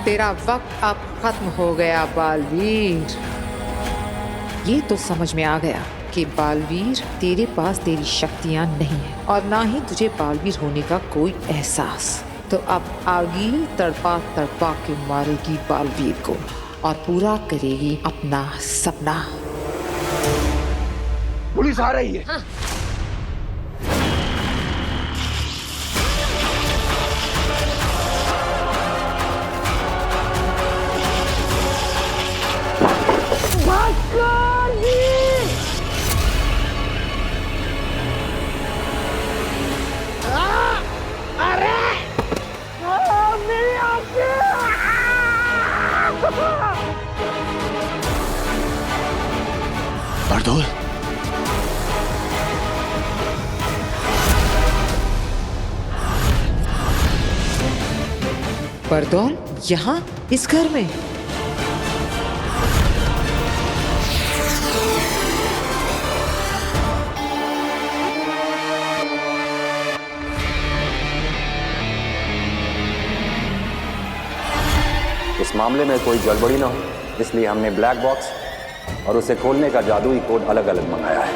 तेरा वक्त अब खत्म हो गया बालवीर। ये तो समझ में आ गया कि बालवीर तेरे पास तेरी शक्तियां नहीं है और ना ही तुझे बालवीर होने का कोई एहसास। तो अब आगी तड़पा तड़पा के मारेगी बालवीर को और पूरा करेगी अपना सपना। पुलिस आ रही है। हाँ। बरदौल, बरदौल यहाँ इस घर में? इस मामले में कोई गड़बड़ी ना हो, इसलिए हमने ब्लैक बॉक्स और उसे खोलने का जादुई कोड अलग अलग मंगाया है।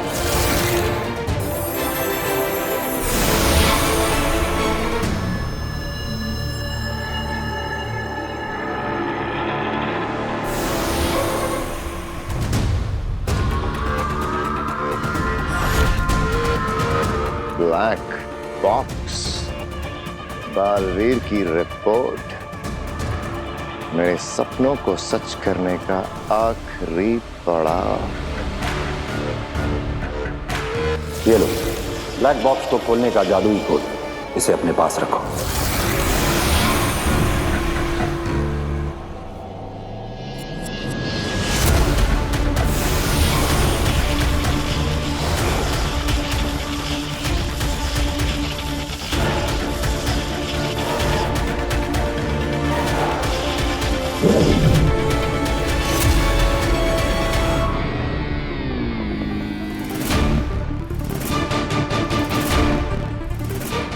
ब्लैक बॉक्स, बालवीर की रिपोर्ट, मेरे सपनों को सच करने का आखिरी पड़ाव। ये लो ब्लैक बॉक्स को खोलने का जादुई कोड, इसे अपने पास रखो।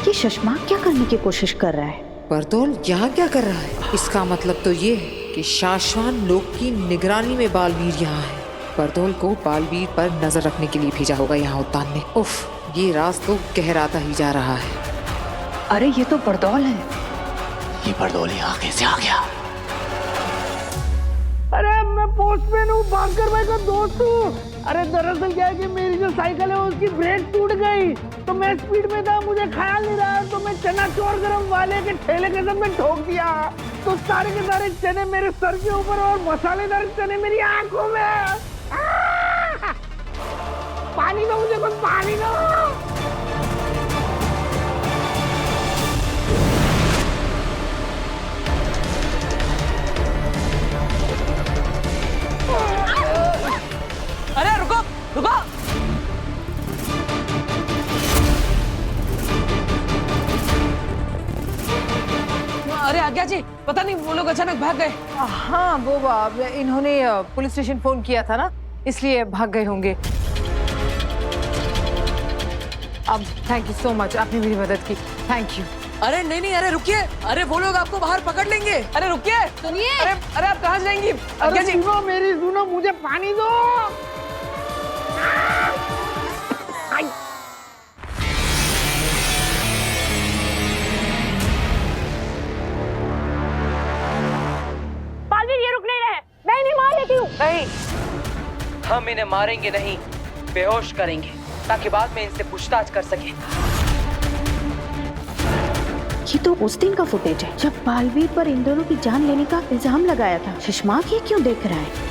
ये शशमाक क्या करने की कोशिश कर रहा है? बरदौल यहाँ क्या कर रहा है? इसका मतलब तो ये है कि शाश्वान लोक की निगरानी में बालवीर यहाँ है। बरदौल को बालवीर पर नजर रखने के लिए भेजा होगा यहाँ उद्यान में। उफ, ये राज तो गहराता ही जा रहा है। अरे ये तो बरदौल है। ये बरदौल यहाँ कैसे आ गया? अरे मैं पोस्टमैन हूँ, भास्कर भाई का दोस्त हूँ। अरे दरअसल क्या है कि मेरी जो साइकिल है उसकी ब्रेक टूट गई, तो मैं स्पीड में था, मुझे ख्याल नहीं रहा, तो मैं चना चोर गरम वाले के ठेले के साथ में ठोक दिया। तो सारे के सारे चने मेरे सर के ऊपर और मसालेदार चने मेरी आंखों में। पानी दो मुझे, कुछ पानी दो। अरे रुको रुको। अरे आज्ञा जी, पता नहीं वो लोग अचानक भाग गए। हाँ वो इन्होंने पुलिस स्टेशन फोन किया था ना, इसलिए भाग गए होंगे। अब थैंक यू सो मच, आपने मेरी मदद की, थैंक यू। अरे नहीं नहीं, अरे रुकिए, अरे वो लोग आपको बाहर पकड़ लेंगे। अरे रुकिए, सुनिए। अरे अरे आप कहाँ जाएंगी? आज्ञा जी सुनो मेरी, सुनो, मुझे पानी दो। बालवीर ये रुक नहीं रहे, मैं इन्हें मार लेती हूँ। नहीं, हम इन्हें मारेंगे नहीं, बेहोश करेंगे ताकि बाद में इनसे पूछताछ कर सके। ये तो उस दिन का फुटेज है जब बालवीर पर इन दोनों की जान लेने का इल्जाम लगाया था। शशमाक ये क्यों देख रहा है?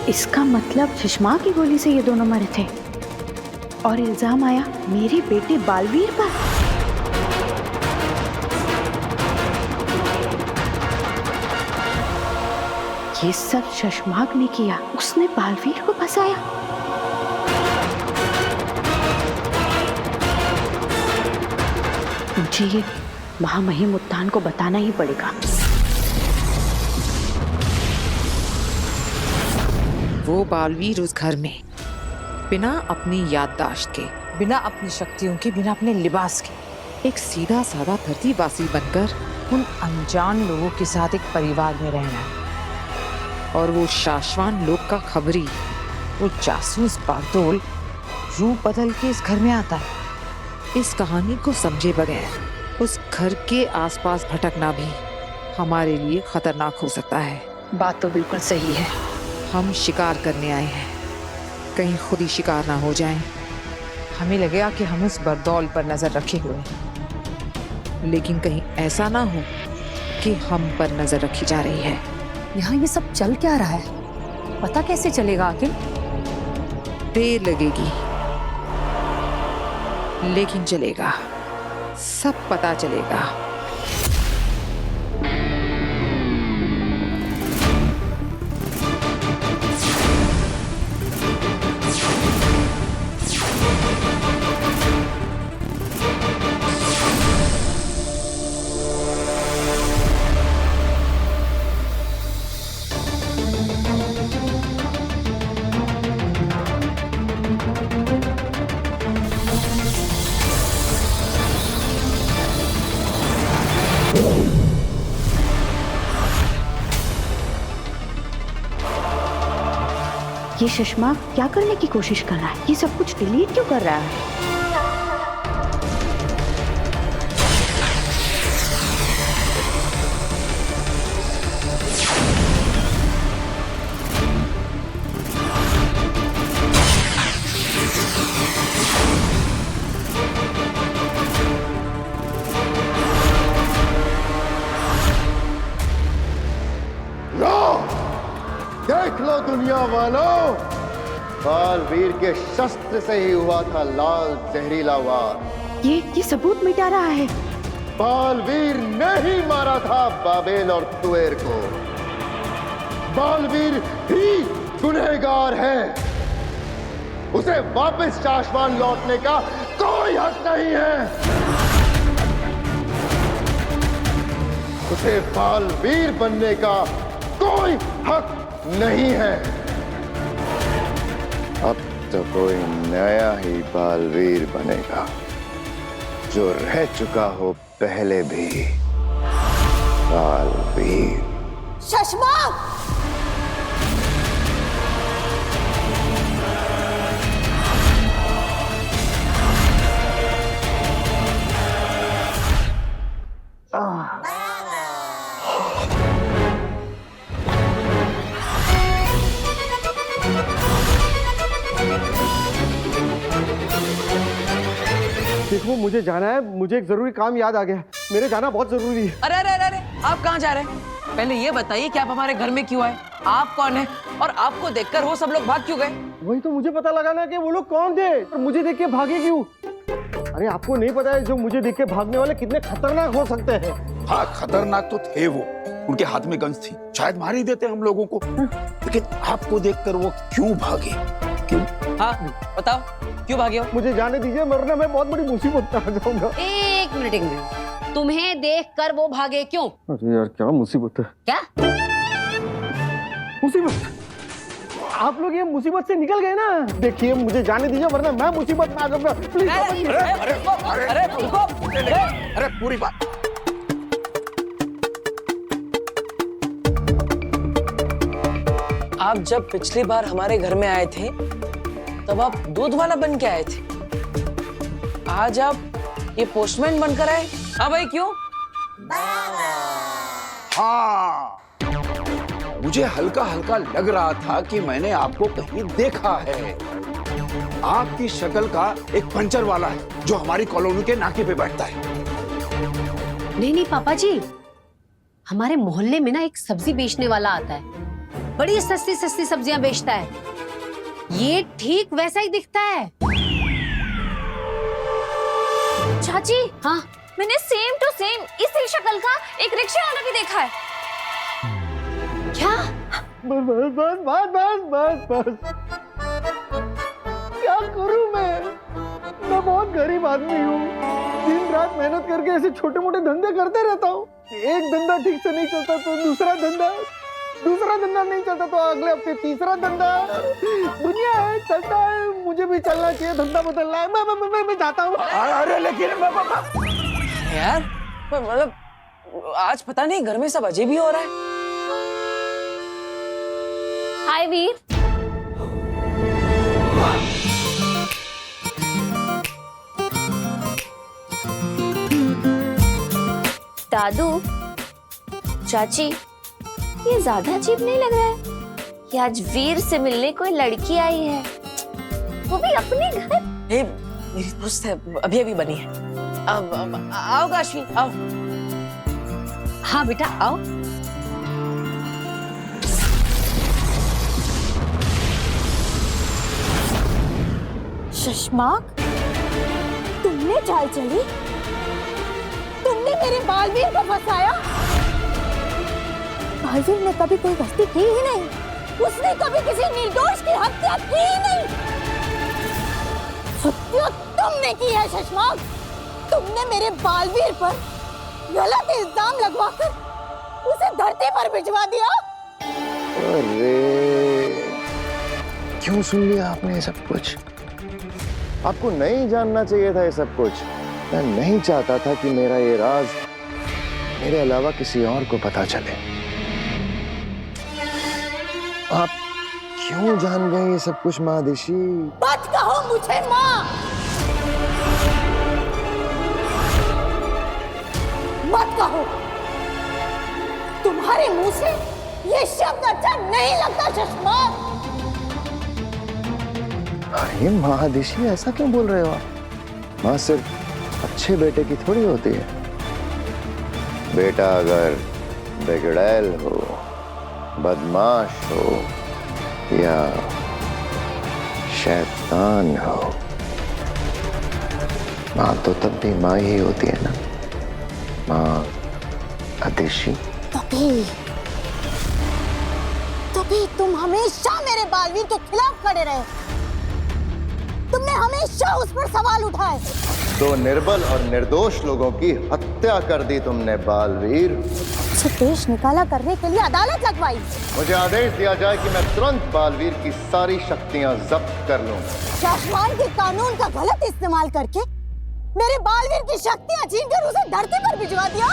इसका मतलब सुषमा की गोली से ये दोनों मरे थे और इल्जाम आया मेरे बेटे बालवीर पर। ये सब शशमाक ने किया, उसने बालवीर को फंसाया। मुझे ये महामहिम उत्तान को बताना ही पड़ेगा। वो बालवीर उस घर में बिना अपनी याददाश्त के, बिना अपनी शक्तियों के, बिना अपने लिबास के, एक सीधा साधा धरतीवासी बनकर उन अनजान लोगों के साथ एक परिवार में रहना है। और वो शाश्वान लोग का खबरी, वो जासूस बागडोल रूप बदल के इस घर में आता है। इस कहानी को समझे बगैर उस घर के आसपास भटकना भी हमारे लिए खतरनाक हो सकता है। बात तो बिल्कुल सही है। हम शिकार करने आए हैं, कहीं खुद ही शिकार ना हो जाएं। हमें लगेगा कि हम उस बरदौल पर नजर रखे हुए हैं, लेकिन कहीं ऐसा ना हो कि हम पर नजर रखी जा रही है। यहाँ ये सब चल क्या रहा है, पता कैसे चलेगा आखिर? देर लगेगी लेकिन चलेगा, सब पता चलेगा। ये सुषमा क्या करने की कोशिश कर रहा है? ये सब कुछ डिलीट क्यों कर रहा है? देख लो दुनिया वालों, बालवीर के शस्त्र से ही हुआ था लाल जहरीला वार। ये सबूत मिटा रहा है। बालवीर ने ही मारा था बाबेल और तुएर को। बालवीर ही गुनहगार है। उसे वापस शाश्वान लौटने का कोई हक नहीं है। उसे बालवीर बनने का कोई हक नहीं है। अब तो कोई नया ही बालवीर बनेगा, जो रह चुका हो पहले भी बालवीर। शशमाक! देखो मुझे जाना है, मुझे एक जरूरी काम याद आ गया। मेरे जाना बहुत जरूरी है। अरे अरे अरे अरे, आप कहाँ जा रहे हैं? पहले ये बताइए कि आप हमारे घर में क्यों आए? आप कौन है और आपको देखकर वो सब लोग भाग क्यों गए? वही तो मुझे पता लगाना कि वो लोग कौन थे और मुझे देख के भागे क्यों। अरे आपको नहीं पता है जो मुझे देख के भागने वाले कितने खतरनाक हो सकते हैं। हाँ, खतरनाक तो थे वो। उनके हाथ में गन्स थी, शायद मार ही देते हम लोगों को। लेकिन आपको देखकर वो क्यों भागे? क्यों? हाँ बताओ, क्यों भागे हो? मुझे जाने दीजिए, वरना मैं बहुत बड़ी मुसीबत में आ जाऊंगा। एक मिनट, तुम्हें देखकर वो भागे क्यों? अरे यार क्या मुसीबत है। क्या मुसीबत? आप लोग ये मुसीबत से निकल गए ना। देखिए मुझे जाने दीजिए, वरना मैं मुसीबत में आ जाऊंगा। प्लीज अरे रुको, अरे पूरी बात। आप जब पिछली बार हमारे घर में आए थे तब आप दूध वाला बन के आए थे, आज आप ये पोस्टमैन बनकर आए। हाँ भाई क्यों? हाँ, मुझे हल्का हल्का लग रहा था कि मैंने आपको कहीं देखा है। आपकी शक्ल का एक पंचर वाला है जो हमारी कॉलोनी के नाके पे बैठता है। नहीं नहीं पापा जी, हमारे मोहल्ले में ना एक सब्जी बेचने वाला आता है, बड़ी सस्ती सस्ती सब्जियां बेचता है, ये ठीक वैसा ही दिखता है। चाची, हाँ, मैंने सेम टू सेम इसी शक्ल का एक रिक्शा वाला भी देखा है। क्या? बस बस बस बस बस बस क्या करूं मैं बहुत गरीब आदमी हूँ। दिन रात मेहनत करके ऐसे छोटे मोटे धंधे करते रहता हूँ। एक धंधा ठीक से नहीं चलता तो दूसरा धंधा नहीं चलता तो अगले हफ्ते तीसरा धंधा। दुनिया है, चलता है, मुझे भी चलना चाहिए, धंधा बदलना है। मैं चाहता हूँ। अरे लेकिन यार मतलब आज पता नहीं घर में सब अजीब ही हो रहा है। हाय वीर। दादू, चाची, ये ज्यादा अजीब नहीं लग रहा है कि आज वीर से मिलने कोई लड़की आई है, वो भी अपने घर। ये मेरी दोस्त है, अभी अभी बनी है। अब आओ काशी, आओ। हाँ बेटा आओ। शशमाक, तुमने चाल चली? तुमने मेरे बालवीर को फंसाया? बालवीर ने कभी कोई गलती की ही नहीं, उसने कभी किसी निर्दोष की हत्या की ही नहीं। हत्या तुमने की है शशमाक। तुमने मेरे बालवीर पर गलत इल्जाम लगवाकर उसे धरती पर भिजवा दिया। अरे क्यों सुन लिया आपने ये सब कुछ? आपको नहीं जानना चाहिए था ये सब कुछ। मैं नहीं चाहता था कि मेरा ये राज मेरे अलावा किसी और को पता चले। आप क्यों जान गए ये सब कुछ महादिशी? मत कहो मुझे माँ, मत कहो। तुम्हारे मुंह से ये शब्द अच्छा नहीं लगता शशमाक। अरे महादिशी, ऐसा क्यों बोल रहे हो आप? माँ सिर्फ अच्छे बेटे की थोड़ी होती है। बेटा अगर बिगड़ैल हो, बदमाश हो या शैतान हो, माँ तो तब भी माँ ही होती है ना। माँ आदिशी। तभी तुम हमेशा मेरे बालवीर के खिलाफ खड़े रहे। तुमने हमेशा उस पर सवाल उठाए। तो निर्बल और निर्दोष लोगों की हत्या कर दी तुमने बालवीर। उसे देश निकाला करने के लिए अदालत लगवाई। मुझे आदेश दिया जाए कि मैं तुरंत बालवीर की सारी शक्तियां जब्त कर लूं। शासमान के कानून का गलत इस्तेमाल करके मेरे बालवीर की शक्तियां छीनकर उसे धरती पर भिजवा दिया।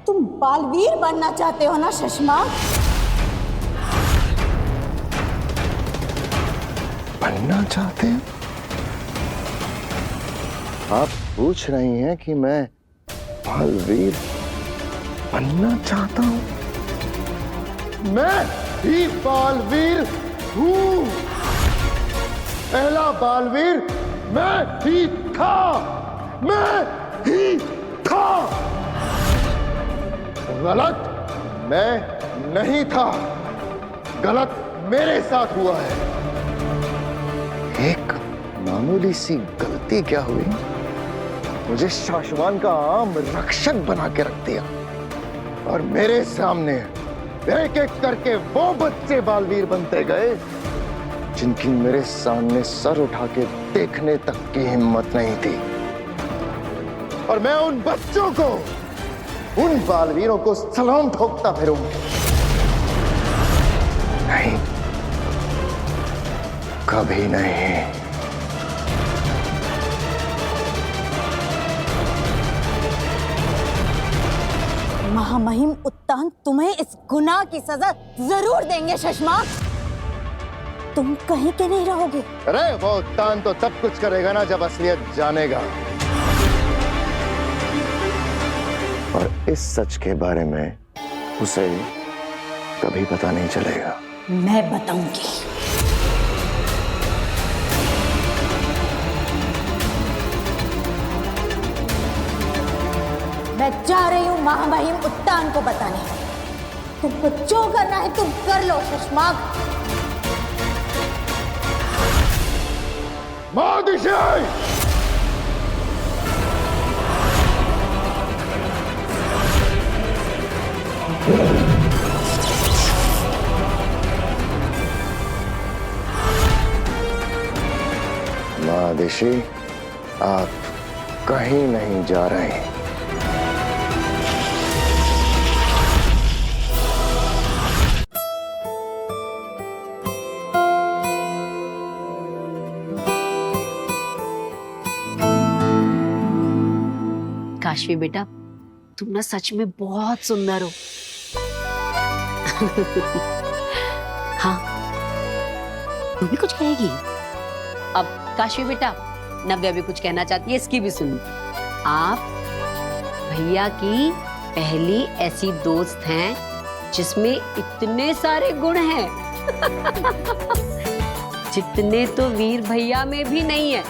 तुम बालवीर बनना चाहते हो ना शशमाक? बनना चाहते हैं? आप पूछ रही हैं कि मैं बालवीर बनना चाहता हूं? मैं ही बालवीर हूं। पहला बालवीर मैं ही था। गलत मैं नहीं था, गलत मेरे साथ हुआ है। एक मामूली सी गलती क्या हुई, मुझे शासमान का आम रक्षक बना के रख दिया और मेरे सामने एक एक करके वो बच्चे बालवीर बनते गए जिनकी मेरे सामने सर उठा के देखने तक की हिम्मत नहीं थी। और मैं उन बच्चों को, उन बालवीरों को सलाम ठोकता फिरूंगा। नहीं, कभी नहीं। महामहिम उत्तान तुम्हें इस गुनाह की सजा जरूर देंगे शशमाक। तुम कहीं के नहीं रहोगे। अरे वो उत्तान तो तब कुछ करेगा ना जब असलियत जानेगा, और इस सच के बारे में उसे कभी पता नहीं चलेगा। मैं बताऊंगी। मैं जा रही हूँ महामहिम उत्तान को बताने। तुमको जो करना है तुम कर लो शशमाग। महादिशाई! महादिशी, आप कहीं नहीं जा रहे। काशवी बेटा, तुम ना सच में बहुत सुंदर हो। हाँ, तू भी कुछ कहेगी? अब काशवी बेटा, नव्या भी कुछ कहना चाहती है, इसकी भी सुनो। आप भैया की पहली ऐसी दोस्त हैं जिसमें इतने सारे गुण हैं जितने तो वीर भैया में भी नहीं है।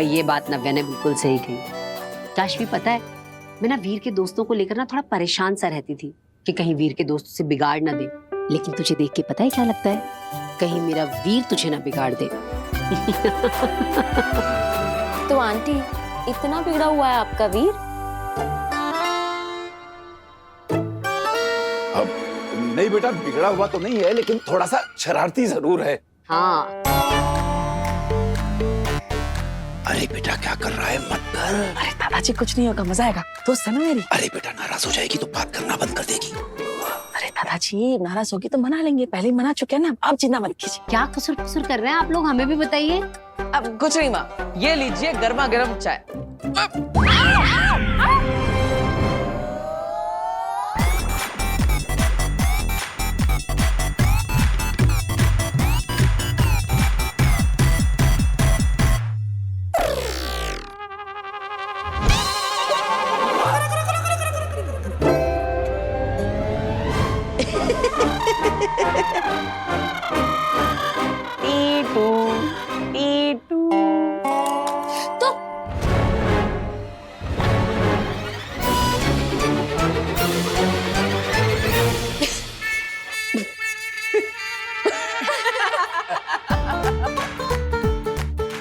ये बात नव्या ने बिल्कुल सही कही। काशवी, पता है, मैं ना वीर के दोस्तों को लेकर ना थोड़ा परेशान सा रहती थी कि कहीं वीर के दोस्त उसे बिगाड़ ना दे। लेकिन तुझे देख के पता है क्या लगता है? कहीं मेरा वीर तुझे ना बिगाड़ दे। तो आंटी, इतना बिगड़ा हुआ है आपका वीर? अब नहीं बेटा, बिगड़ा हुआ तो नहीं है, लेकिन थोड़ा सा शरारती जरूर है। हाँ। अरे बेटा, क्या कर रहा है? मत कर। अरे दादाजी, कुछ नहीं होगा, मजा आएगा। दोस्त है ना मेरी। अरे बेटा, नाराज हो जाएगी तो बात करना बंद कर देगी। अरे दादाजी, नाराज होगी तो मना लेंगे, पहले ही मना चुके हैं ना, आप चिंता मत कीजिए। क्या कसूर कसूर कर रहे हैं आप लोग, हमें भी बताइए। अब कुछ नहीं माँ, ये लीजिए गर्मा गर्म चाय।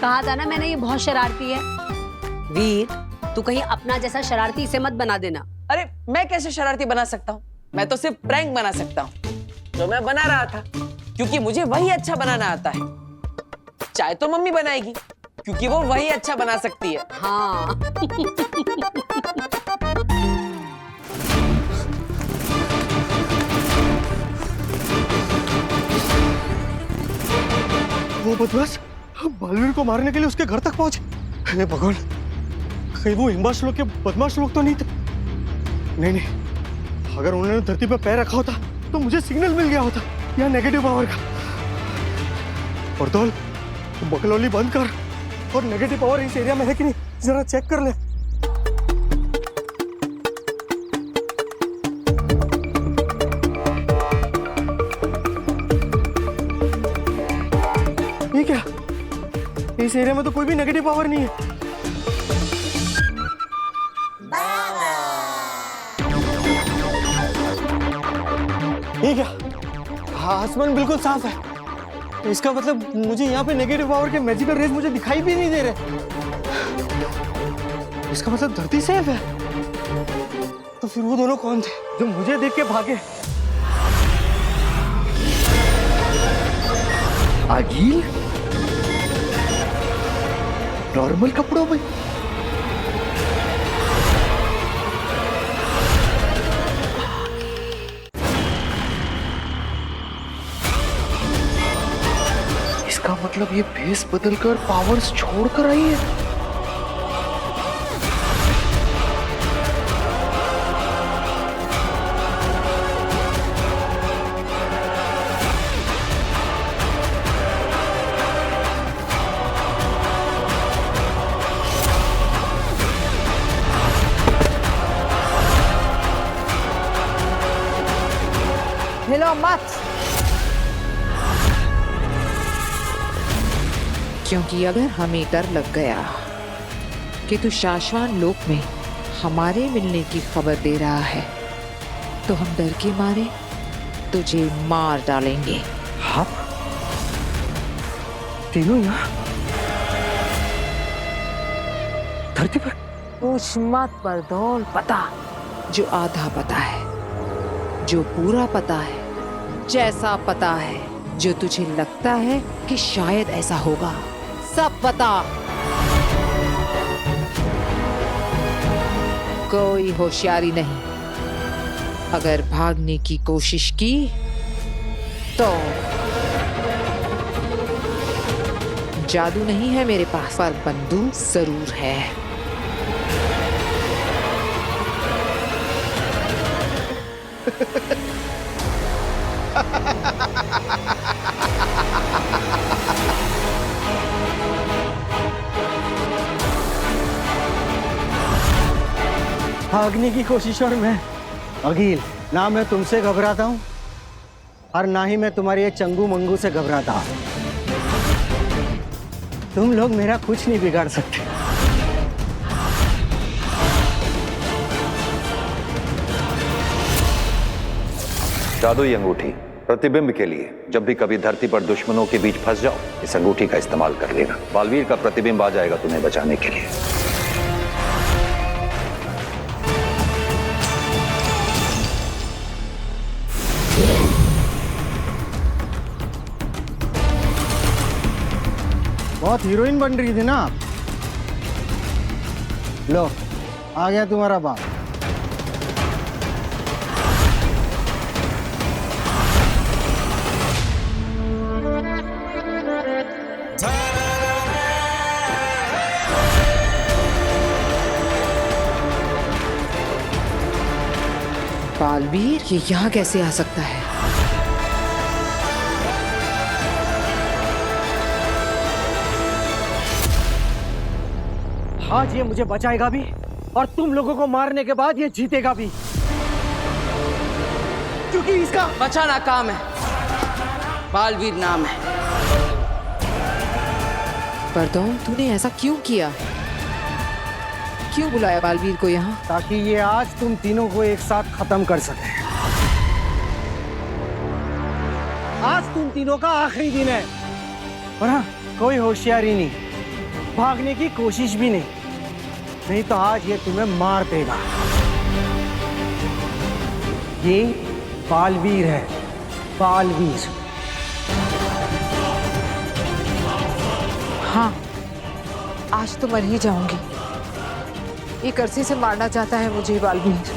कहा था ना मैंने, ये बहुत शरारती है। वीर, तू कहीं अपना जैसा शरारती इसे मत बना देना। अरे मैं कैसे शरारती बना सकता हूँ? मैं तो सिर्फ प्रैंक बना सकता हूँ, जो मैं बना रहा था, क्योंकि मुझे वही अच्छा बनाना आता है। चाय तो मम्मी बनाएगी, क्योंकि वो वही अच्छा बना सकती है। हाँ। वो बदमाश बालवीर को मारने के लिए उसके घर तक पहुंचे। हे भगवान, कहीं वो हिम्बाश लोग के बदमाश लोग तो नहीं थे? नहीं, अगर उन्होंने धरती पर पैर रखा होता तो मुझे सिग्नल मिल गया होता या नेगेटिव पावर का। और तो बकलौली बंद कर और नेगेटिव पावर इस एरिया में है कि नहीं जरा चेक कर ले। ये क्या, इस एरिया में तो कोई भी नेगेटिव पावर नहीं है। ये क्या, आसमान बिल्कुल साफ है, तो इसका मतलब मुझे यहाँ पे नेगेटिव पावर के मैजिकल रेज मुझे दिखाई भी नहीं दे रहे। इसका मतलब धरती सेफ है। तो फिर वो दोनों कौन थे जो मुझे देख के भागे? आगिल नॉर्मल कपड़ों में। इसका मतलब ये भेस बदलकर पावर्स छोड़कर आई है। हिलो मत, क्योंकि अगर हमें डर लग गया कि तू शाश्वान लोक में हमारे मिलने की खबर दे रहा है, तो हम डर के मारे तुझे मार डालेंगे। आप तीनों यहाँ धरती पर? पूछ मत बरदौल। पता जो आधा पता है, जो पूरा पता है, जैसा पता है, जो तुझे लगता है कि शायद ऐसा होगा, सब पता। कोई होशियारी नहीं। अगर भागने की कोशिश की तो जादू नहीं है मेरे पास, पर बंदूक जरूर है। भागने की कोशिश और मैं अगिल, ना मैं तुमसे घबराता हूँ और ना ही मैं तुम्हारे ये चंगू मंगू से घबराता हूँ। तुम लोग मेरा कुछ नहीं बिगाड़ सकते। जादुई अंगूठी प्रतिबिंब के लिए जब भी कभी धरती पर दुश्मनों के बीच फंस जाओ, इस अंगूठी का इस्तेमाल कर लेना। बालवीर का प्रतिबिंब आ जाएगा तुम्हें बचाने के लिए। बहुत हीरोइन बन रही थी ना आप। लो, आ गया तुम्हारा बाप। बालवीर ये यहाँ कैसे आ सकता है? आज ये मुझे बचाएगा भी और तुम लोगों को मारने के बाद ये जीतेगा भी, क्योंकि इसका बचाना काम है, बालवीर नाम है। बरदौल, तूने ऐसा क्यों किया? क्यों बुलाया बालवीर को यहाँ? ताकि ये आज तुम तीनों को एक साथ खत्म कर सके। आज तुम तीनों का आखिरी दिन है, और हाँ, कोई होशियारी नहीं, भागने की कोशिश भी नहीं तो आज ये तुम्हें मार देगा। ये बालवीर है, बालवीर। हाँ, आज तो मर ही जाऊंगी। एक अरसे से मारना चाहता है मुझे बालवीर,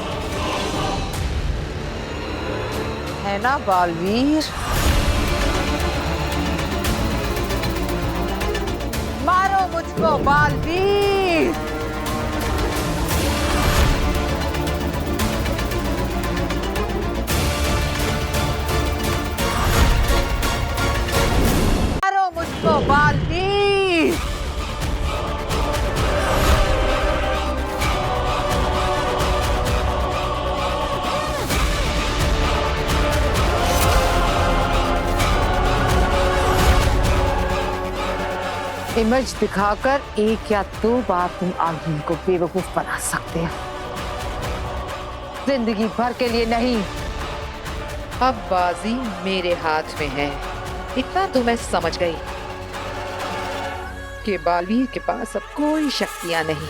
है ना बालवीर? मारो मुझको बालवीर। मारो मुझको बालवीर। इमेज दिखाकर एक या दो बार तुम आगिल को बेवकूफ बना सकते हो, जिंदगी भर के लिए नहीं। अब बाजी मेरे हाथ में है। इतना तो मैं समझ गई कि बालवीर के पास अब कोई शक्तियां नहीं।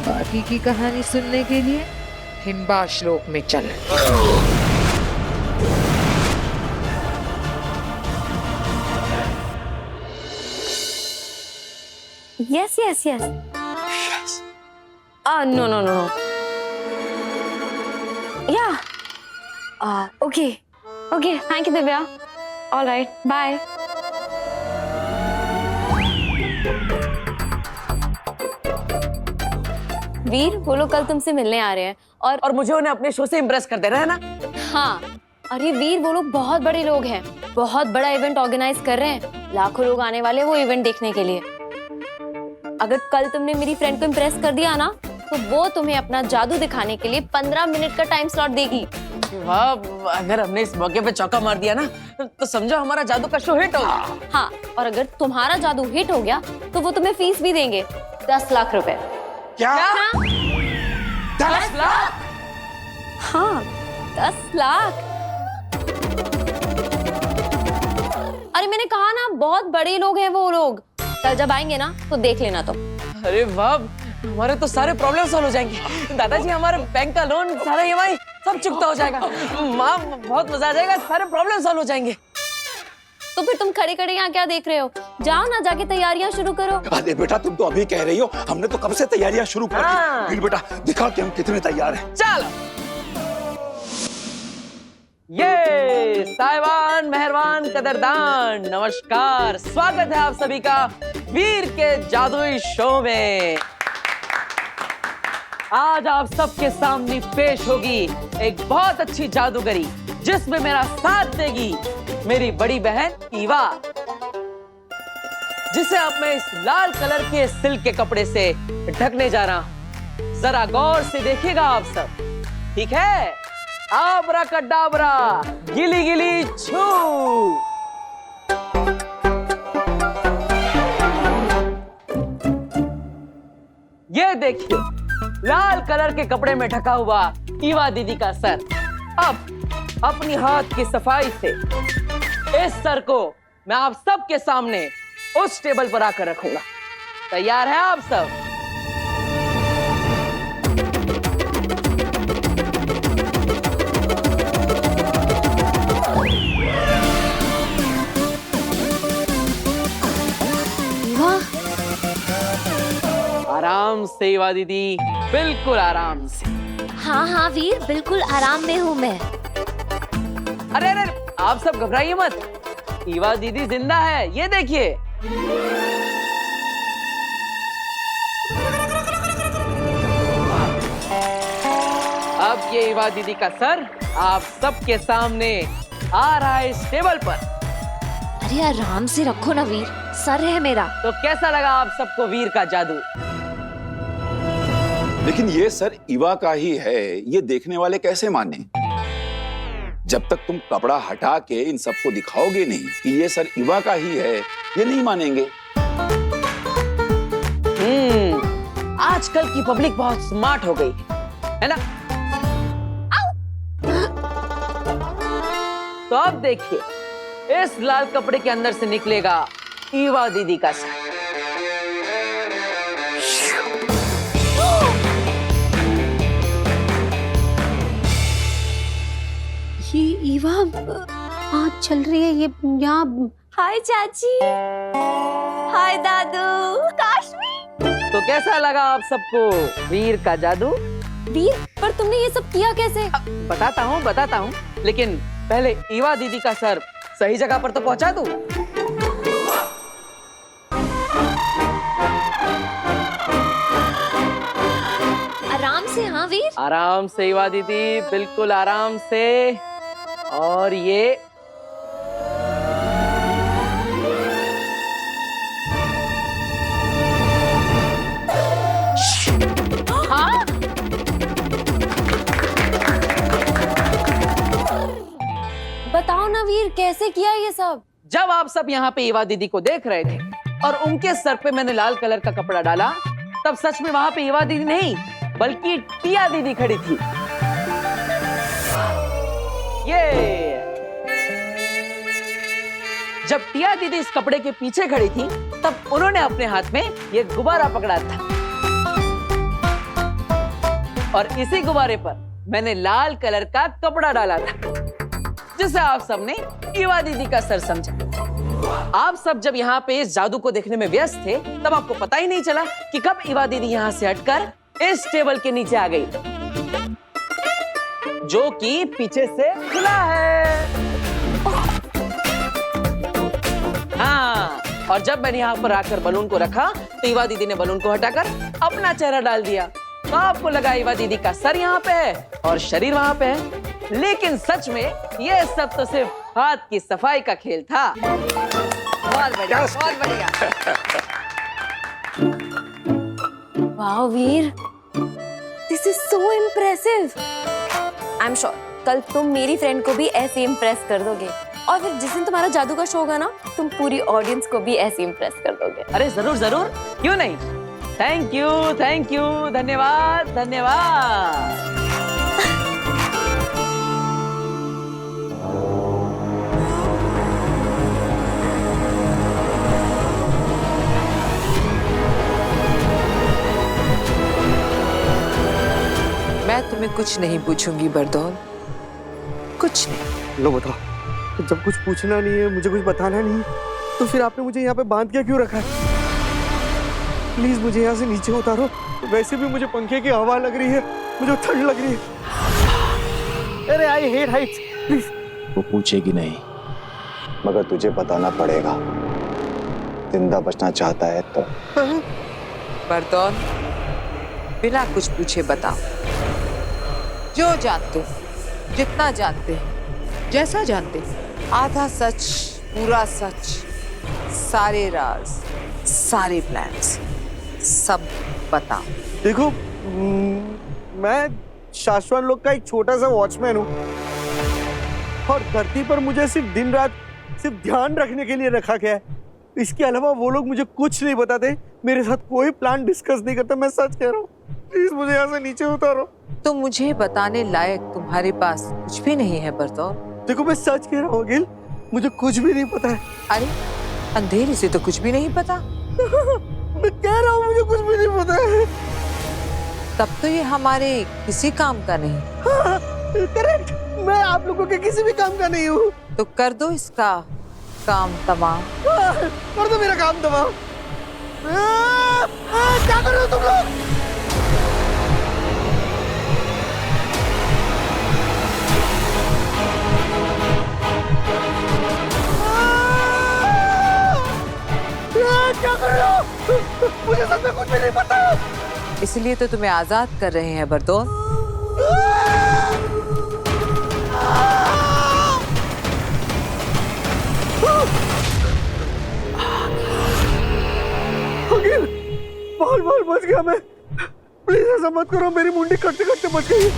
बाकी की कहानी सुनने के लिए हिम्बाश लोक में चल। Yes, yes, yes. Yes. No, no, no, no. Yeah. Okay. Okay, thank you, Divya. All right, bye. वीर, वो लोग कल तुमसे मिलने आ रहे हैं और मुझे उन्हें अपने शो से इम्प्रेस कर देना है ना? हाँ, अरे वीर, वो लोग बहुत बड़े लोग हैं, बहुत बड़ा इवेंट ऑर्गेनाइज कर रहे हैं। लाखों लोग आने वाले वो इवेंट देखने के लिए। अगर कल तुमने मेरी फ्रेंड को इम्प्रेस कर दिया ना, तो वो तुम्हें अपना जादू दिखाने के लिए 15 मिनट का टाइम स्लॉट देगी। वाह, अगर हमने इस मौके पे चौका मार दिया ना तो समझो हमारा जादू का शो हिट हो गया। हाँ, और अगर तुम्हारा जादू हिट हो गया तो वो तुम्हें फीस भी देंगे, 10 लाख रुपए। क्या? 10 लाख? हाँ, 10 लाख। अरे मैंने कहा ना, बहुत बड़े लोग हैं वो लोग। कल जब आएंगे ना तो देख लेना तुम। अरे वाह, हमारे तो सारे प्रॉब्लम सॉल्व हो जाएंगे। दादाजी, हमारे बैंक का लोन, सारा EMI सब चुकता हो जाएगा। माँ, बहुत मजा आ जाएगा, सारे प्रॉब्लम सॉल्व हो जाएंगे। तो फिर तुम खड़े खड़े यहाँ क्या देख रहे हो? जाओ ना, जाके तैयारियां शुरू करो। अरे बेटा, तुम तो अभी कह रही हो, हमने तो कब से तैयारियां शुरू कर दी। फिर बेटा दिखा कि हम कितने तैयार हैं। चलो, ये साहिबान, मेहरबान, कदरदान, नमस्कार। स्वागत है आप सभी का वीर के जादुई शो में। आज आप सबके सामने पेश होगी एक बहुत अच्छी जादूगरी, जिसमें मेरा साथ देगी मेरी बड़ी बहन ईवा, जिसे अब मैं इस लाल कलर के सिल्क के कपड़े से ढकने जा रहा हूं। जरा गौर से देखिएगा आप सब, ठीक है? आबरा कडाबरा, गिली गिली छू। ये देखिए, लाल कलर के कपड़े में ढका हुआ ईवा दीदी का सर। अब अपनी हाथ की सफाई से इस सर को मैं आप सबके सामने उस टेबल पर आकर रखूंगा। तैयार है आप सब? आराम से ईवा दीदी, बिल्कुल आराम से। हाँ हाँ वीर, बिल्कुल आराम में हूँ मैं। अरे अरे, आप सब घबराइए मत, ईवा दीदी जिंदा है, ये देखिए। अब ये ईवा दीदी का सर आप सबके सामने आ रहा है इस टेबल पर। अरे आराम से रखो ना वीर, सर है मेरा। तो कैसा लगा आप सबको वीर का जादू? लेकिन ये सर ईवा का ही है, ये देखने वाले कैसे माने? जब तक तुम कपड़ा हटा के इन सबको दिखाओगे नहीं कि ये सर ईवा का ही है, ये नहीं मानेंगे। आजकल की पब्लिक बहुत स्मार्ट हो गई है ना? तो अब देखिए, इस लाल कपड़े के अंदर से निकलेगा ईवा दीदी का सर। ये ईवा आज चल रही है, ये यहाँ। हाय चाची, हाय दादू, काश्मी। तो कैसा लगा आप सबको वीर का जादू? वीर, पर तुमने ये सब किया कैसे? बताता हूँ, लेकिन पहले ईवा दीदी का सर सही जगह पर तो पहुंचा दूं। आराम से। हाँ वीर, आराम से ईवा दीदी, बिल्कुल आराम से। और ये हाँ? बताओ ना वीर, कैसे किया ये सब? जब आप सब यहाँ पे ईवा दीदी को देख रहे थे और उनके सर पे मैंने लाल कलर का कपड़ा डाला, तब सच में वहां पे ईवा दीदी नहीं बल्कि टिया दीदी खड़ी थी। ये जब टिया दीदी इस कपड़े के पीछे खड़ी थी, तब उन्होंने अपने हाथ में ये गुब्बारा पकड़ा था और इसी गुब्बारे पर मैंने लाल कलर का कपड़ा डाला था, जिसे आप सबने ईवा दीदी का सर समझा। आप सब जब यहाँ पे इस जादू को देखने में व्यस्त थे, तब आपको पता ही नहीं चला कि कब ईवा दीदी यहाँ से हटकर इस टेबल के नीचे आ गई, जो कि पीछे से खुला है। हाँ, और जब मैंने यहाँ पर आकर बलून को रखा, तो ईवा दीदी ने बलून को हटाकर अपना चेहरा डाल दिया। तो आपको लगा ईवा दीदी का सर यहाँ पे है और शरीर वहां पे है, लेकिन सच में ये सब तो सिर्फ हाथ की सफाई का खेल था। बहुत बढ़िया, बहुत बढ़िया। वाह Veer, this is so impressive. I am sure कल तुम मेरी फ्रेंड को भी ऐसे इम्प्रेस कर दोगे, और फिर जिस दिन तुम्हारा जादू का शो होगा ना, तुम पूरी ऑडियंस को भी ऐसे इम्प्रेस कर दोगे। अरे जरूर जरूर, क्यों नहीं। थैंक यू, धन्यवाद धन्यवाद। मैं तुम्हें कुछ नहीं पूछूंगी बरदौल, कुछ नहीं। लो बताओ, जब कुछ पूछना नहीं है, मुझे कुछ बताना नहीं, तो फिर आपने मुझे यहाँ पे बांध के क्यों रखा है? प्लीज मुझे यहाँ से नीचे उतारो। वैसे भी मुझे पंखे की हवा लग रही है, मुझे ठंड लग रही है। अरे आई हेट हाइट्स। प्लीज। वो पूछेगी नहीं, मगर तुझे बताना पड़ेगा। जिंदा बचना चाहता है तो। बरदौल, बिना कुछ पूछे बताओ, जो जानते हो, जितना जानते हो, जैसा जानते हो, आधा सच, पूरा सच, सारे राज, सारे प्लान्स, सब बताओ। देखो, मैं शाश्वत लोग का एक छोटा सा वॉचमैन हूँ, और धरती पर मुझे सिर्फ दिन रात सिर्फ ध्यान रखने के लिए रखा गया है। इसके अलावा वो लोग मुझे कुछ नहीं बताते, मेरे साथ कोई प्लान डिस्कस नहीं करते। मैं सच कह रहा हूँ, प्लीज मुझे यहाँ से नीचे उतारो। तो मुझे बताने लायक तुम्हारे पास कुछ भी नहीं है बरदौल। देखो, मैं सच कह रहा हूँ अगिल, मुझे कुछ भी नहीं पता है। अरे अंधेरे से तो कुछ भी नहीं पता। मैं कह रहा हूँ मुझे कुछ भी नहीं पता है। तब तो ये हमारे किसी काम का नहीं। हाँ, करेक्ट, मैं आप लोगों के किसी भी काम का नहीं हूँ। तो कर दो इसका काम तमाम। कर दो मेरा काम तमाम। क्या कर रहे हो तुम लोग? क्या कर रहे हो? मुझे सच में कुछ भी नहीं पता। इसलिए तो तुम्हें आजाद कर रहे हैं बरदौल। अगिल, बाल बच गया मैं। प्लीज ऐसा मत करो, मेरी मुंडी कटते कटते बच गई।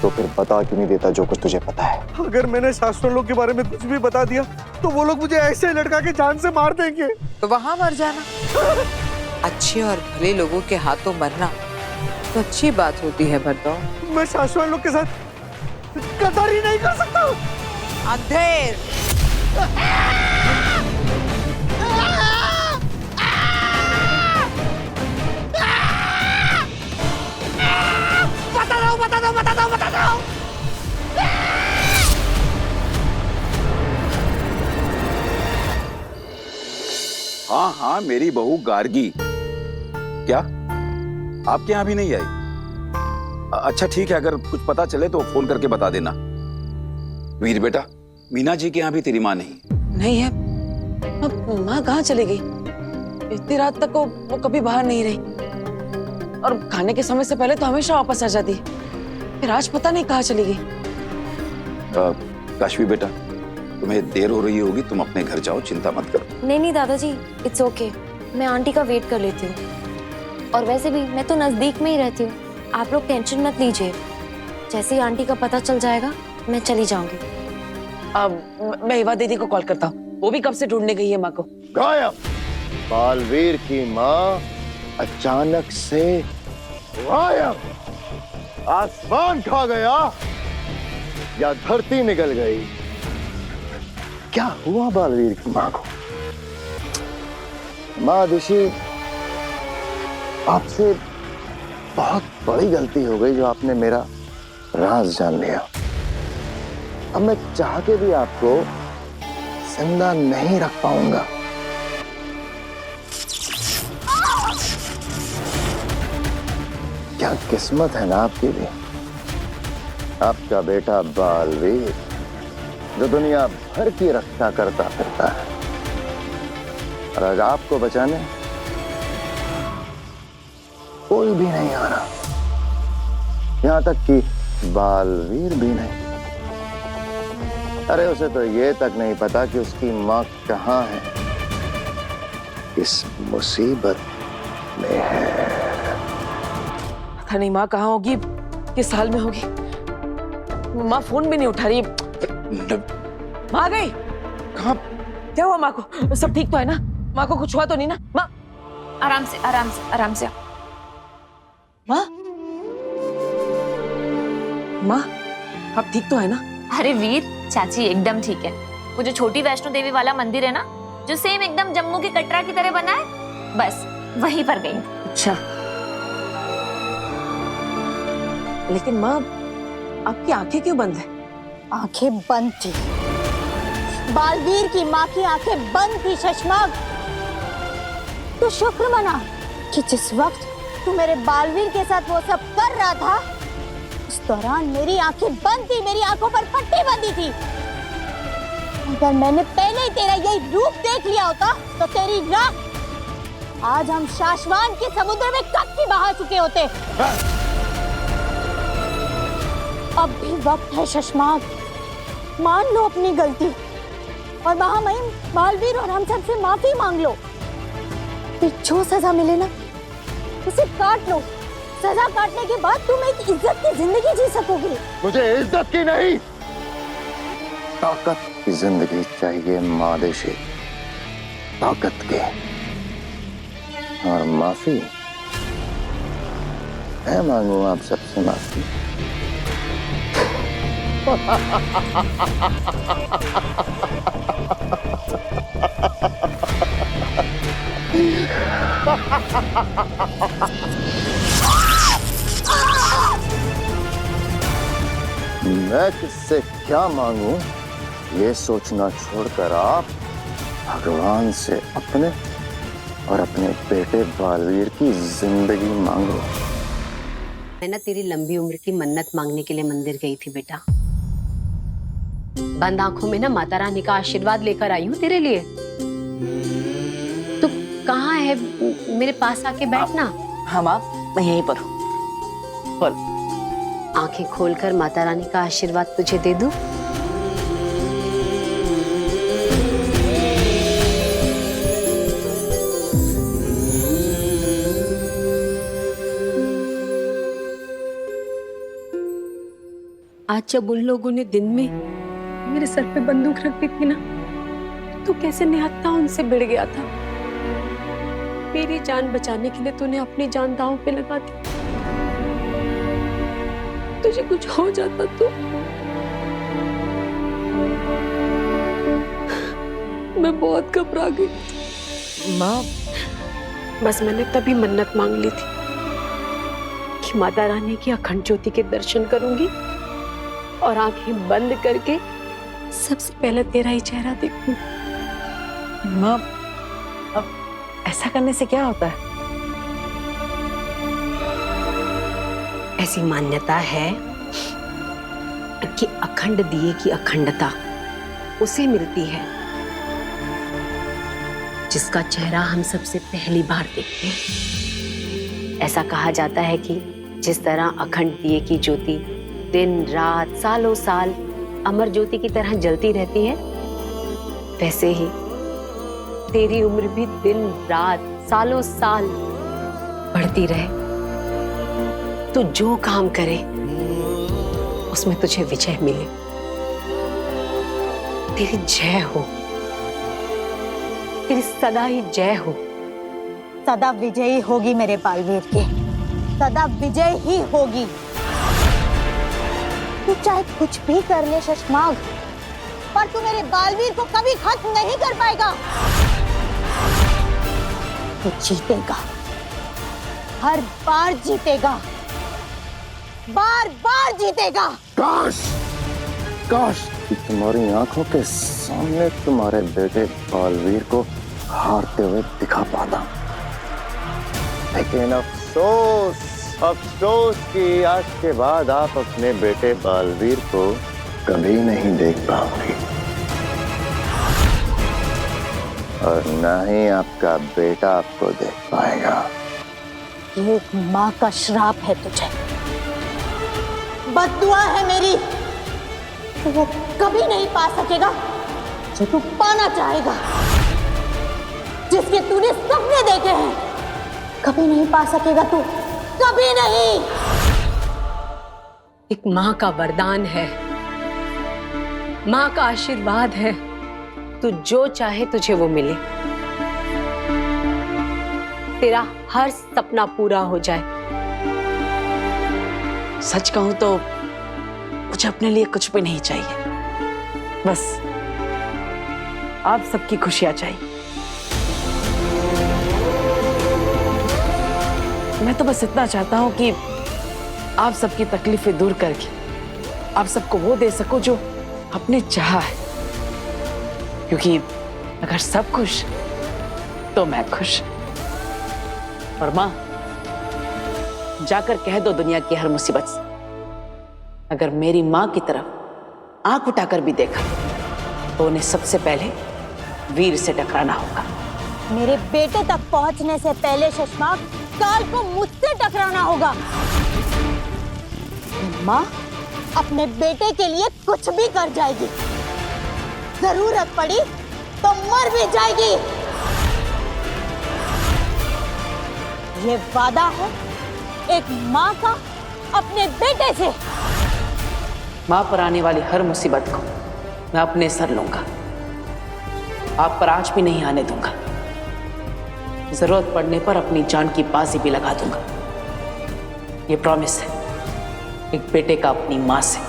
तो फिर बता क्यों नहीं देता जो कुछ तुझे पता है? अगर मैंने शाश्वत लोग के बारे में कुछ भी बता दिया, तो वो लोग मुझे ऐसे लटका के जान से मार देंगे। तो वहां मर जाना। अच्छे और भले लोगों के हाथों मरना तो अच्छी बात होती है बरदौल। मैं शाश्वत लोग के साथ गद्दारी नहीं कर सकता। अंधेर, बता दो। हाँ हाँ, मेरी बहू गार्गी। क्या आपके यहाँ भी नहीं आई? अच्छा ठीक है, अगर कुछ पता चले तो फोन करके बता देना। वीर बेटा, मीना जी के यहाँ भी तेरी माँ नहीं है। अब माँ कहाँ चली गई? इतनी रात तक वो कभी बाहर नहीं रही, और खाने के समय से पहले तो हमेशा वापस आ जाती है। फिर आज पता नहीं कहाँ चली गई। काशवी बेटा, तुम्हें देर हो रही होगी, तुम अपने घर जाओ, चिंता मत करो। नहीं दादाजी, इट्स ओके, मैं आंटी का वेट कर लेती हूँ। और वैसे भी मैं तो नजदीक में ही रहती हूँ, आप लोग टेंशन मत लीजिए। जैसे ही आंटी का पता चल जाएगा मैं चली जाऊंगी। अब मैं हिवा दीदी को कॉल करता हूँ, वो भी कब से ढूंढने गई है माँ को। गायब। बालवीर की माँ अचानक से गायब। आसमान खा गया या धरती निकल गई? क्या हुआ बालवीर की माँ को? माँ ऋषि, आपसे बहुत बड़ी गलती हो गई जो आपने मेरा राज जान लिया। अब मैं चाह के भी आपको जिंदा नहीं रख पाऊंगा। क्या किस्मत है ना आपकी भी। आपका बेटा बालवीर जो दुनिया भर की रक्षा करता फिरता है, और आज आपको बचाने कोई भी नहीं आ रहा, यहां तक कि बालवीर भी नहीं। अरे उसे तो ये तक नहीं पता कि उसकी मां कहां है, इस मुसीबत में है। पता नहीं माँ कहाँ होगी, किस हाल में होगी। माँ फोन भी नहीं उठा रही। माँ आ गई? कहाँ? क्या हुआ माँ को? सब ठीक तो है ना? माँ को कुछ हुआ तो नहीं ना? माँ आराम से आराम से आराम से। माँ माँ आप ठीक तो है ना? अरे वीर, चाची एकदम ठीक है। वो जो छोटी वैष्णो देवी वाला मंदिर है ना, जो सेम एकदम जम्मू के कटरा की तरह बना है, बस वहीं पर गई। अच्छा, लेकिन माँ आपकी आंखें क्यों बंद है? आंखें बंद थी, बालवीर की माँ की आंखें बंद थी शशमाग। तो शुक्र मना कि जिस वक्त तू मेरे बालवीर के साथ वो सब कर रहा था, उस दौरान मेरी आंखें बंद थी, मेरी आंखों पर पट्टी बंधी थी। अगर मैंने पहले ही तेरा यही रूप देख लिया होता तो तेरी राख आज हम शाश्वान के समुद्र में कब की बहा चुके होते। अब भी वक्त है शशमाग, मान लो अपनी गलती और महामहिम बालवीर और हम सब से माफी मांग लो। फिर जो सजा मिले ना उसे काट लो। सजा काटने के बाद तुम एक इज्जत की जिंदगी जी सकोगे। मुझे इज्जत की नहीं, ताकत की जिंदगी चाहिए मादेशी, ताकत के। और माफी मैं मांगू आप सबसे माफी। मैं किससे क्या मांगू ये सोचना छोड़कर आप भगवान से अपने और अपने बेटे बालवीर की जिंदगी मांगो। मैं ना तेरी लंबी उम्र की मन्नत मांगने के लिए मंदिर गई थी बेटा। बंद आंखों में ना माता रानी का आशीर्वाद लेकर आई हूँ तेरे लिए। तू कहाँ है? मेरे पास आके बैठना। हाँ माँ, मैं यहीं पर हूँ। बोल। आंखें खोलकर माता रानी का आशीर्वाद तुझे दे दूं? आज जब उन लोगों ने दिन में मेरे सर पे बंदूक रख दी थी ना, तो कैसे निहत्था उनसे भिड़ गया था। मेरी जान बचाने के लिए तूने अपनी जान दांव पे लगा दी। तुझे कुछ हो जाता तो मैं बहुत घबरा गई। माँ बस मैंने तभी मन्नत मांग ली थी कि माता रानी की अखंड ज्योति के दर्शन करूंगी और आंखें बंद करके सबसे पहले तेरा ही चेहरा देखूंगी। माँ अब ऐसा करने से क्या होता है? ऐसी मान्यता है कि अखंड दिए की अखंडता उसे मिलती है जिसका चेहरा हम सबसे पहली बार देखते हैं। ऐसा कहा जाता है कि जिस तरह अखंड दिए की ज्योति दिन रात सालों साल अमर ज्योति की तरह जलती रहती है, वैसे ही तेरी उम्र भी दिन रात सालों साल बढ़ती रहे। तू जो काम करे उसमें तुझे विजय मिले। तेरी जय हो, तेरी सदा ही जय हो। सदा विजयी होगी मेरे बालवीर के, सदा विजय ही होगी। तू चाहे कुछ भी कर ले शशमाग, पर तू मेरे बालवीर को कभी खत्म नहीं कर पाएगा। तू जीतेगा, हर बार जीतेगा, बार बार जीतेगा। काश काश कि तुम्हारी आंखों के सामने तुम्हारे बेटे बालवीर को हारते हुए दिखा पाता, लेकिन अफसोस कि आज के बाद आप अपने बेटे बालवीर को कभी नहीं देख पाओगे और ना ही आपका बेटा आपको देख पाएगा। ये एक माँ का श्राप है तुझे, बद्दुआ है मेरी। तो वो कभी नहीं पा सकेगा जो तू पाना चाहेगा, जिसके तूने सपने देखे हैं, कभी नहीं पा सकेगा तू। कभी नहीं। एक माँ का वरदान है, माँ का आशीर्वाद है, तू जो चाहे तुझे वो मिले, तेरा हर सपना पूरा हो जाए। सच कहूं तो मुझे अपने लिए कुछ भी नहीं चाहिए, बस आप सबकी खुशियां चाहिए। मैं तो बस इतना चाहता हूं कि आप सबकी तकलीफें दूर करके आप सबको वो दे सको जो अपने चाहा है, क्योंकि अगर सब खुश तो मैं खुश। और माँ, जाकर कह दो दुनिया की हर मुसीबत से, अगर मेरी माँ की तरफ आंख उठाकर भी देखा तो उन्हें सबसे पहले वीर से टकराना होगा। मेरे बेटे तक पहुंचने से पहले शशमाक काल को मुझसे टकराना होगा। माँ अपने बेटे के लिए कुछ भी कर जाएगी, जरूरत पड़ी तो मर भी जाएगी। ये वादा है एक माँ का अपने बेटे से। माँ पर आने वाली हर मुसीबत को मैं अपने सर लूंगा, आप पर आज भी नहीं आने दूंगा। जरूरत पड़ने पर अपनी जान की बाजी भी लगा दूंगा। ये प्रॉमिस है एक बेटे का अपनी माँ से।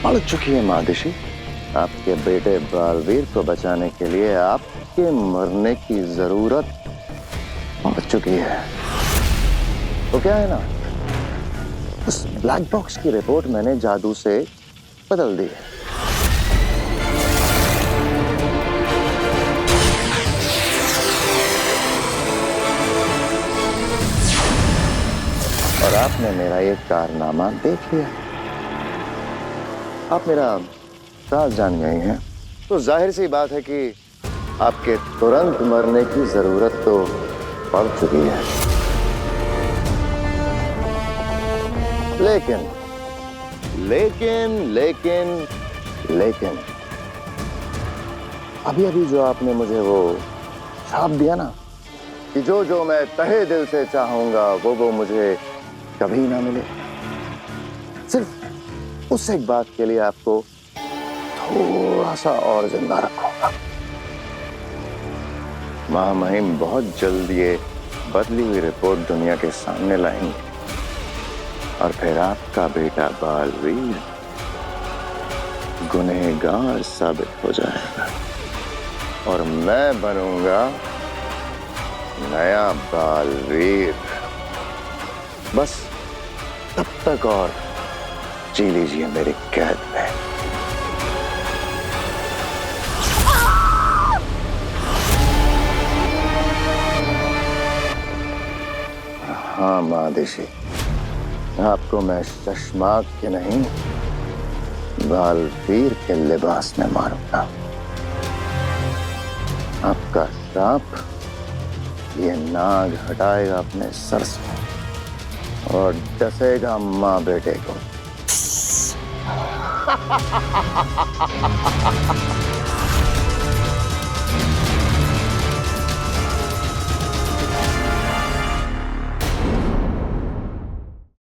पड़ चुकी है मादिशी, आपके बेटे बालवीर को बचाने के लिए आपके मरने की जरूरत पड़ चुकी है। तो क्या है ना, उस ब्लैक बॉक्स की रिपोर्ट मैंने जादू से बदल दी है। और आपने मेरा ये कारनामा देख लिया। आप मेरा राज जान गए हैं, तो जाहिर सी बात है कि आपके तुरंत मरने की जरूरत तो पड़ चुकी है। लेकिन लेकिन लेकिन लेकिन अभी अभी जो आपने मुझे वो श्राप दिया ना कि जो जो मैं तहे दिल से चाहूंगा वो मुझे कभी ना मिले, सिर्फ उस एक बात के लिए आपको थोड़ा सा और जिंदा रखूंगा। महामहिम बहुत जल्द ये बदली हुई रिपोर्ट दुनिया के सामने लाएंगे और फिर आपका बेटा बालवीर गुनहगार साबित हो जाएगा और मैं बनूंगा नया बालवीर। बस तब तक और जी लीजिए मेरी कैद में। हाँ मादिशी, आपको मैं शशमाक के नहीं बालवीर के लिबास में मारूंगा। आपका श्राप ये नाग हटाएगा अपने सर से और डसेगा माँ बेटे को।